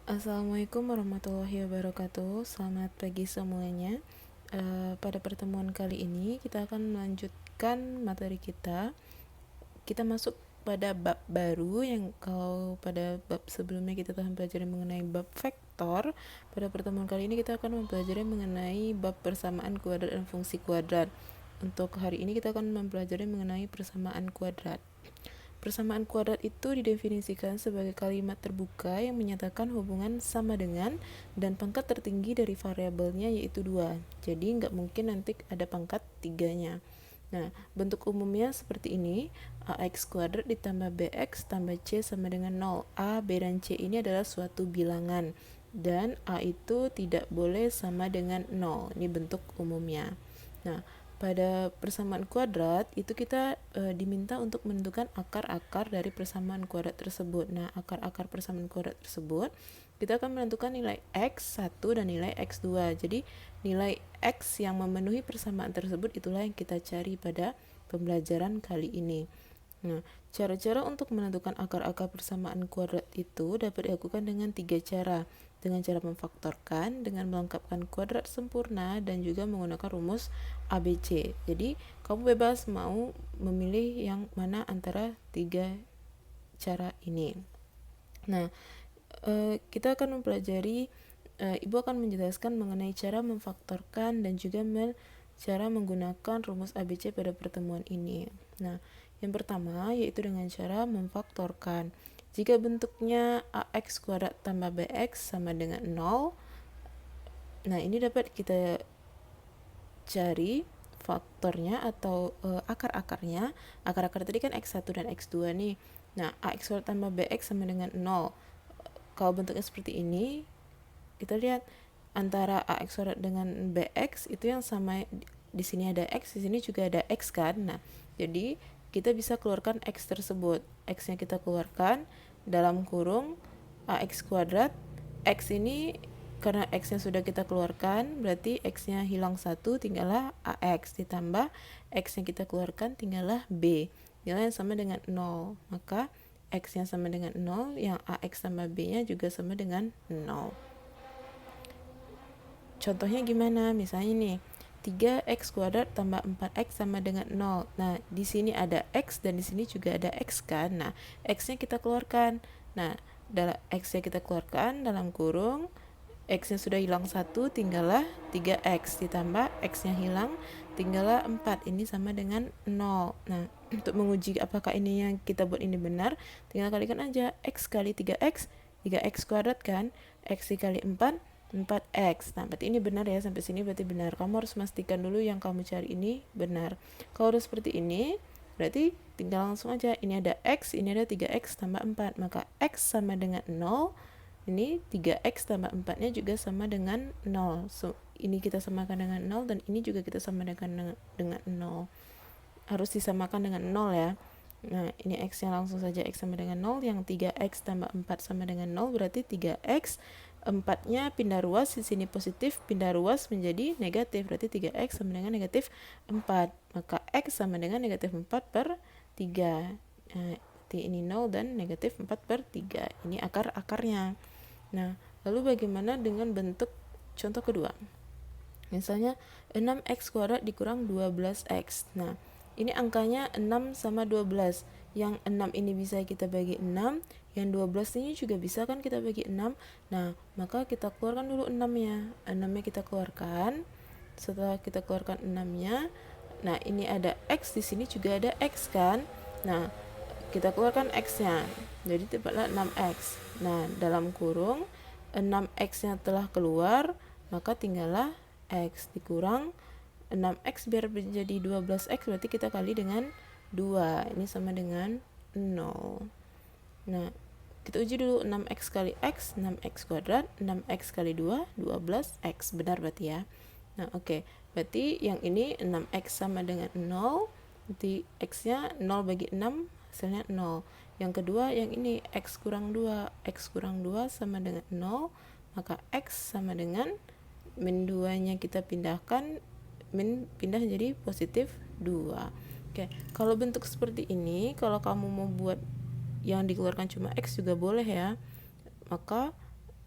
Assalamualaikum warahmatullahi wabarakatuh. Selamat pagi semuanya. Pada pertemuan kali ini kita akan melanjutkan materi kita. Kita masuk pada bab baru yang kalau pada bab sebelumnya kita telah mempelajari mengenai bab vektor. Pada pertemuan kali ini kita akan mempelajari mengenai bab persamaan kuadrat dan fungsi kuadrat. Untuk hari ini kita akan mempelajari mengenai persamaan kuadrat. Persamaan kuadrat itu didefinisikan sebagai kalimat terbuka yang menyatakan hubungan sama dengan dan pangkat tertinggi dari variabelnya yaitu 2. Jadi nggak mungkin nanti ada pangkat 3-nya. Nah, bentuk umumnya seperti ini. AX kuadrat ditambah BX tambah C sama dengan 0. A, B, dan C ini adalah suatu bilangan. Dan A itu tidak boleh sama dengan 0. Ini bentuk umumnya. Nah, pada persamaan kuadrat itu kita diminta untuk menentukan akar-akar dari persamaan kuadrat tersebut. Nah, akar-akar persamaan kuadrat tersebut kita akan menentukan nilai x1 dan nilai x2. Jadi, nilai x yang memenuhi persamaan tersebut itulah yang kita cari pada pembelajaran kali ini. Nah, cara-cara untuk menentukan akar-akar persamaan kuadrat itu dapat dilakukan dengan 3 cara. Dengan cara memfaktorkan, dengan melengkapkan kuadrat sempurna, dan juga menggunakan rumus ABC. Jadi, kamu bebas mau memilih yang mana antara 3 cara ini. Nah, kita akan mempelajari, Ibu akan menjelaskan mengenai cara memfaktorkan dan juga cara menggunakan rumus ABC pada pertemuan ini. Nah, yang pertama yaitu dengan cara memfaktorkan. Jika bentuknya AX kuadrat tambah BX sama dengan 0, nah ini dapat kita cari faktornya atau akar-akarnya. Akar-akar tadi kan X1 dan X2 nih. Nah, AX kuadrat tambah BX sama dengan 0. Kalau bentuknya seperti ini, kita lihat antara AX kuadrat dengan BX itu yang sama, di sini ada X, di sini juga ada X kan. Nah, jadi kita bisa keluarkan X tersebut. X-nya kita keluarkan dalam kurung AX kuadrat. X ini karena X-nya sudah kita keluarkan, berarti X-nya hilang 1, tinggallah AX ditambah X-nya kita keluarkan, tinggallah B. Nilai yang sama dengan 0. Maka X-nya sama dengan 0, yang AX tambah B-nya juga sama dengan 0. Contohnya gimana? Misalnya nih, 3x kuadrat tambah 4x sama dengan 0. Nah, di sini ada x dan di sini juga ada x kan. Nah, x-nya kita keluarkan. Nah, x-nya kita keluarkan dalam kurung, x-nya sudah hilang 1, tinggallah 3x ditambah x-nya hilang, tinggallah 4. Ini sama dengan 0. Nah, untuk menguji apakah ini yang kita buat ini benar, tinggal kalikan aja x kali 3x, 3x kuadrat kan, x dikali 4, 4x. Nah, berarti ini benar ya, sampai sini berarti benar. Kamu harus memastikan dulu yang kamu cari ini benar. Kalau udah seperti ini, berarti tinggal langsung aja, ini ada x, ini ada 3x tambah 4. Maka x sama dengan 0. Ini 3x tambah 4-nya juga sama dengan 0. So, ini kita samakan dengan 0 dan ini juga kita samakan dengan 0. Harus disamakan dengan 0 ya. Nah, ini x-nya langsung saja x sama dengan 0. Yang 3x tambah 4 sama dengan 0, berarti 3x. 4-nya pindah ruas, di sini positif, pindah ruas menjadi negatif, berarti 3x sama dengan negatif 4. Maka x sama dengan negatif 4 per 3. Nah, ini 0 dan negatif 4 per 3. Ini akar-akarnya. Nah, lalu bagaimana dengan bentuk contoh kedua? Misalnya 6x kuadrat dikurang 12x. Nah, ini angkanya 6 sama 12. Yang 6 ini bisa kita bagi 6, yang 12 ini juga bisa kan kita bagi 6. Nah, maka kita keluarkan dulu 6-nya. 6-nya kita keluarkan. Setelah kita keluarkan 6-nya, nah ini ada x, di sini juga ada x kan. Nah, kita keluarkan x-nya. Jadi dapatlah 6x. Nah, dalam kurung 6x-nya telah keluar, maka tinggallah x dikurang 6x biar menjadi 12x, berarti kita kali dengan 2. Ini sama dengan 0. Nah, kita uji dulu 6x kali x, 6x kuadrat, 6x kali 2, 12x. Benar berarti ya. Nah, oke. Berarti yang ini 6x sama dengan 0. Berarti x-nya 0 bagi 6, hasilnya 0. Yang kedua, yang ini x kurang 2. X kurang 2 sama dengan 0. Maka x sama dengan min 2-nya kita pindahkan, min pindah jadi positif 2. Oke, kalau bentuk seperti ini, kalau kamu mau buat yang dikeluarkan cuma x juga boleh ya. Maka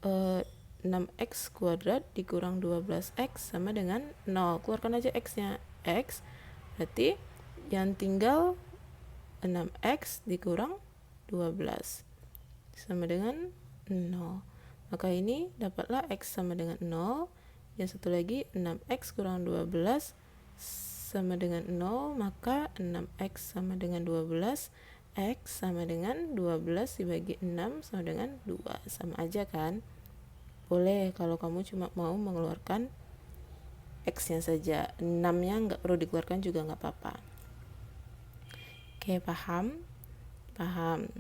6x kuadrat dikurang 12x sama dengan 0. Keluarkan aja x-nya. X berarti yang tinggal 6x dikurang 12 sama dengan 0. Maka ini dapatlah x sama dengan 0. Yang satu lagi 6x kurang 12 sama dengan 0, maka 6x sama dengan 12, x sama dengan 12 dibagi 6 sama dengan 2. Sama aja kan? Boleh kalau kamu cuma mau mengeluarkan x-nya saja, 6-nya nggak perlu dikeluarkan juga nggak apa-apa. Oke, paham? Paham.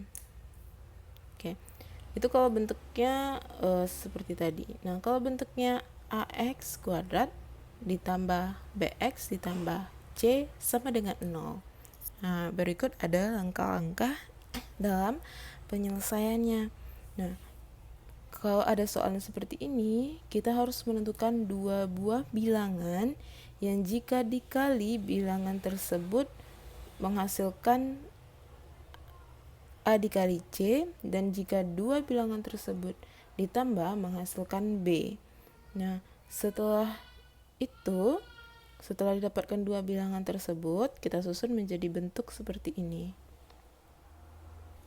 Oke, itu kalau bentuknya seperti tadi. Nah, kalau bentuknya ax kuadrat ditambah bx ditambah c sama dengan 0. Nah, berikut ada langkah-langkah dalam penyelesaiannya. Nah, kalau ada soal seperti ini, kita harus menentukan dua buah bilangan yang jika dikali bilangan tersebut menghasilkan A dikali C, dan jika dua bilangan tersebut ditambah menghasilkan B. Nah, setelah didapatkan dua bilangan tersebut, kita susun menjadi bentuk seperti ini.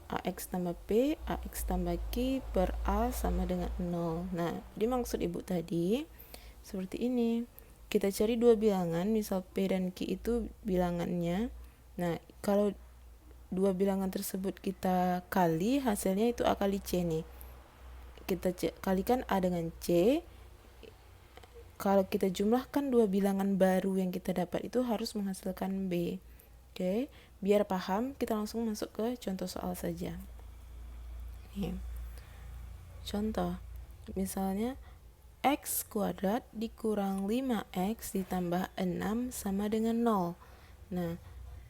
AX tambah P, AX tambah Q per A sama dengan 0. Nah, dimaksud ibu tadi seperti ini. Kita cari dua bilangan, misal P dan Q itu bilangannya. Nah, kalau dua bilangan tersebut kita kali, hasilnya itu A kali C nih. Kita kalikan A dengan C. Kalau kita jumlahkan dua bilangan baru yang kita dapat itu harus menghasilkan B. Oke, biar paham, kita langsung masuk ke contoh soal saja. Nih. Contoh, misalnya x kuadrat dikurang 5x ditambah 6 sama dengan 0. Nah,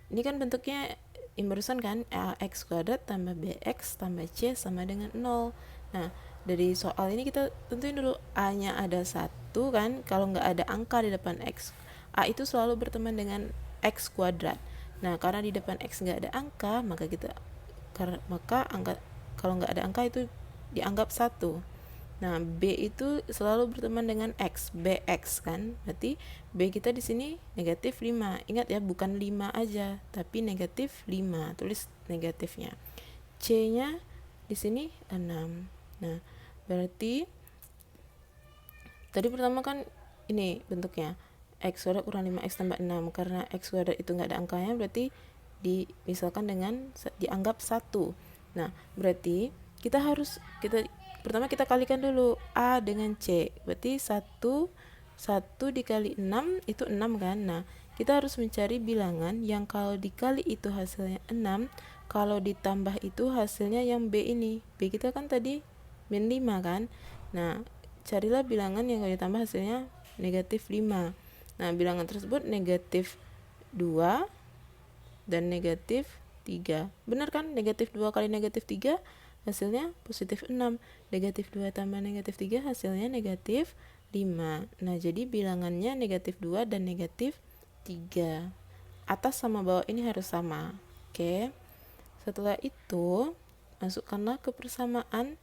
ini kan bentuknya yang barusan kan, ax kuadrat tambah bx tambah c sama dengan 0. Nah, dari soal ini kita tentuin dulu a-nya ada 1 kan. Kalau nggak ada angka di depan x, a itu selalu berteman dengan x kuadrat. Nah, karena di depan x nggak ada angka, maka kalau nggak ada angka itu dianggap 1. Nah, B itu selalu berteman dengan X, BX kan. Berarti B kita di sini negatif 5. Ingat ya, bukan 5 aja, tapi negatif 5. Tulis negatifnya. C-nya di sini 6. Nah, berarti tadi pertama kan ini bentuknya X kuadrat kurang 5X tambah 6. Karena X kuadrat itu nggak ada angkanya, berarti misalkan dengan dianggap 1. Nah, berarti pertama kita kalikan dulu A dengan C. Berarti 1 dikali 6 itu 6 kan. Nah, kita harus mencari bilangan yang kalau dikali itu hasilnya 6, kalau ditambah itu hasilnya yang B ini. B kita kan tadi min 5 kan. Nah, carilah bilangan yang kalau ditambah hasilnya negatif 5. Nah, bilangan tersebut negatif 2 dan negatif 3. Benar kan? Negatif 2 kali negatif 3 hasilnya positif 6. Negatif 2 tambah negatif 3 hasilnya negatif 5. Nah, jadi bilangannya negatif 2 dan negatif 3. Atas sama bawah ini harus sama. Oke. Setelah itu, masukkanlah ke persamaan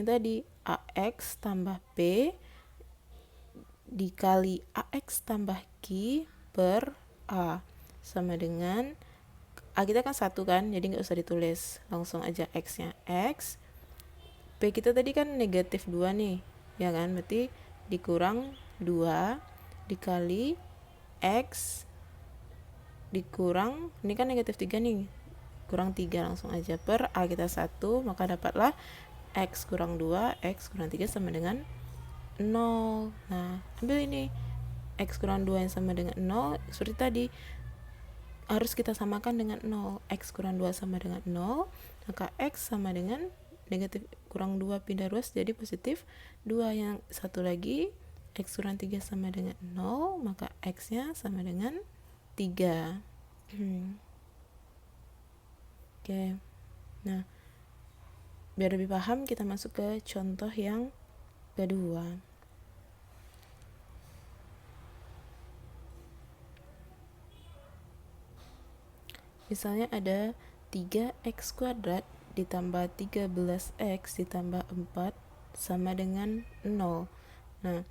yang tadi. AX tambah P dikali AX tambah Q per A sama dengan A kita kan 1 kan, jadi nggak usah ditulis, langsung aja X-nya. X, P kita tadi kan negatif 2 nih, ya kan, berarti dikurang 2 dikali X dikurang, ini kan negatif 3 nih, kurang 3, langsung aja per A kita 1, maka dapatlah X kurang 2, X kurang 3 sama dengan 0. Nah, ambil ini X kurang 2 yang sama dengan 0, seperti tadi harus kita samakan dengan 0. X kurang 2 sama dengan 0, maka X sama dengan negatif kurang 2 pindah ruas jadi positif 2. Yang satu lagi X kurang 3 sama dengan 0, maka X nya sama dengan 3. Oke. Nah, biar lebih paham kita masuk ke contoh yang kedua. Misalnya ada 3x kuadrat ditambah 13x ditambah 4 sama dengan 0. Nah,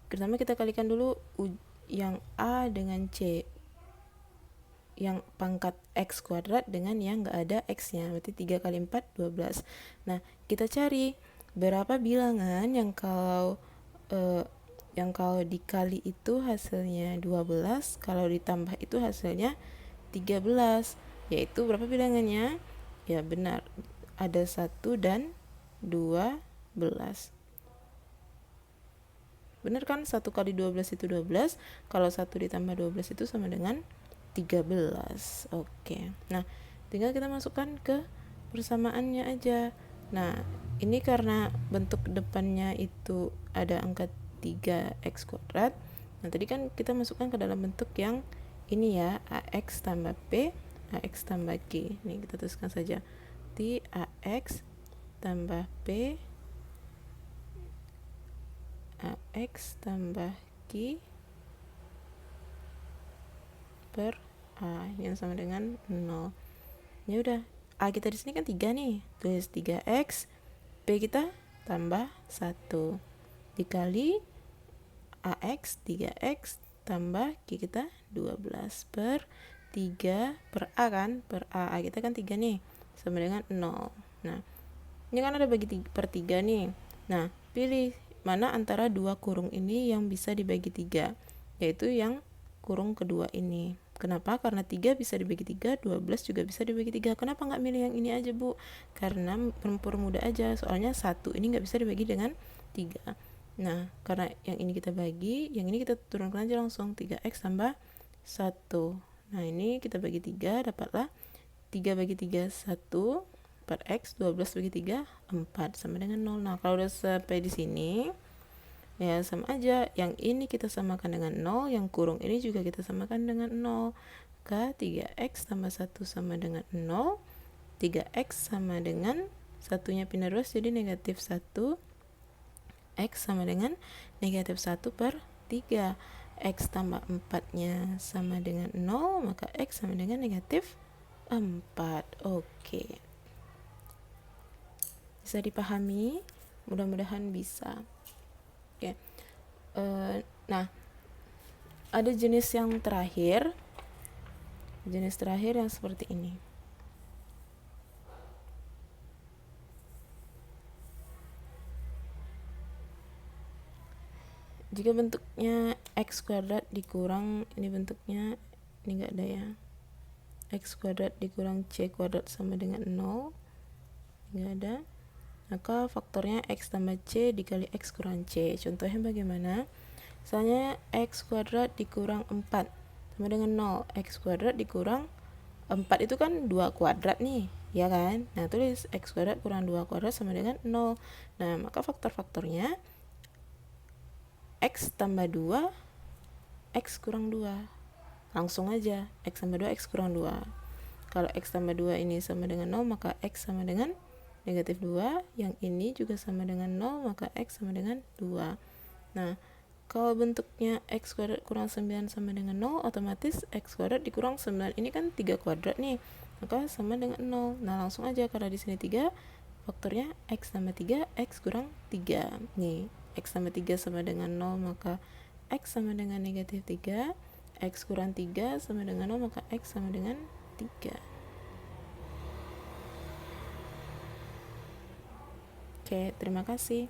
pertama kita kalikan dulu yang A dengan C, yang pangkat X kuadrat dengan yang nggak ada X-nya, berarti 3 kali 4, 12. Nah, kita cari berapa bilangan yang kalau dikali itu hasilnya 12, kalau ditambah itu hasilnya 13, yaitu berapa bilangannya? Ya benar, ada 1 dan 12. Benar kan? 1 kali 12 itu 12, kalau 1 ditambah 12 itu sama dengan 13. Oke. Nah, tinggal kita masukkan ke persamaannya aja. Nah, ini karena bentuk depannya itu ada angka 3x kuadrat. Nah, tadi kan kita masukkan ke dalam bentuk yang ini ya, AX tambah P, AX tambah Q. Nih, kita tuliskan saja. T AX tambah P, AX tambah Q per A yang sama dengan 0. Ya udah, A kita di sini kan 3 nih. Tulis 3x, P kita tambah 1 dikali AX 3x tambah Q kita 12 per 3 per A kan, per A kita kan 3 nih, sama dengan 0. Nah, ini kan ada bagi per 3 nih. Nah, pilih mana antara dua kurung ini yang bisa dibagi 3, yaitu yang kurung kedua ini. Kenapa? Karena 3 bisa dibagi 3, 12 juga bisa dibagi 3. Kenapa nggak milih yang ini aja, Bu? Karena mempermudah aja, soalnya 1 ini nggak bisa dibagi dengan 3. Nah, karena yang ini kita bagi, yang ini kita turunkan aja langsung, 3x tambah 1. Nah, ini kita bagi 3, dapatlah 3 bagi 3, 1 per x, 12 bagi 3, 4, sama dengan 0. Nah, kalau udah sampai di sini, ya sama aja, yang ini kita samakan dengan 0, yang kurung ini juga kita samakan dengan 0. Maka 3x tambah 1 sama dengan 0, 3x sama dengan satunya pindah 2 jadi negatif 1, X sama dengan negatif 1 per 3. X tambah 4-nya sama dengan 0, maka X sama dengan negatif 4. Oke. Bisa dipahami? Mudah-mudahan bisa. Oke. Nah, ada jenis yang terakhir. Jenis terakhir yang seperti ini. Jika bentuknya x kuadrat dikurang, ini bentuknya, ini enggak ada ya, x kuadrat dikurang c kuadrat sama dengan 0, enggak ada, maka faktornya x tambah c dikali x kurang c. Contohnya bagaimana? Misalnya x kuadrat dikurang 4 sama dengan 0, x kuadrat dikurang 4 itu kan 2 kuadrat nih, ya kan? Nah, tulis x kuadrat kurang 2 kuadrat sama dengan 0. Nah, maka faktor-faktornya x tambah 2, x kurang 2. Langsung aja, x tambah 2, x kurang 2. Kalau x tambah 2 ini sama dengan 0, maka x sama dengan negatif 2. Yang ini juga sama dengan 0, maka x sama dengan 2. Nah, kalau bentuknya x kuadrat kurang 9 sama dengan 0, otomatis x kuadrat dikurang 9. Ini kan 3 kuadrat nih, maka sama dengan 0. Nah, langsung aja, karena di sini 3, faktornya x tambah 3, x kurang 3. Nih, x tambah 3 sama dengan 0, maka x sama dengan negatif 3. X kurang 3 sama dengan 0, maka x sama dengan 3. Oke, terima kasih.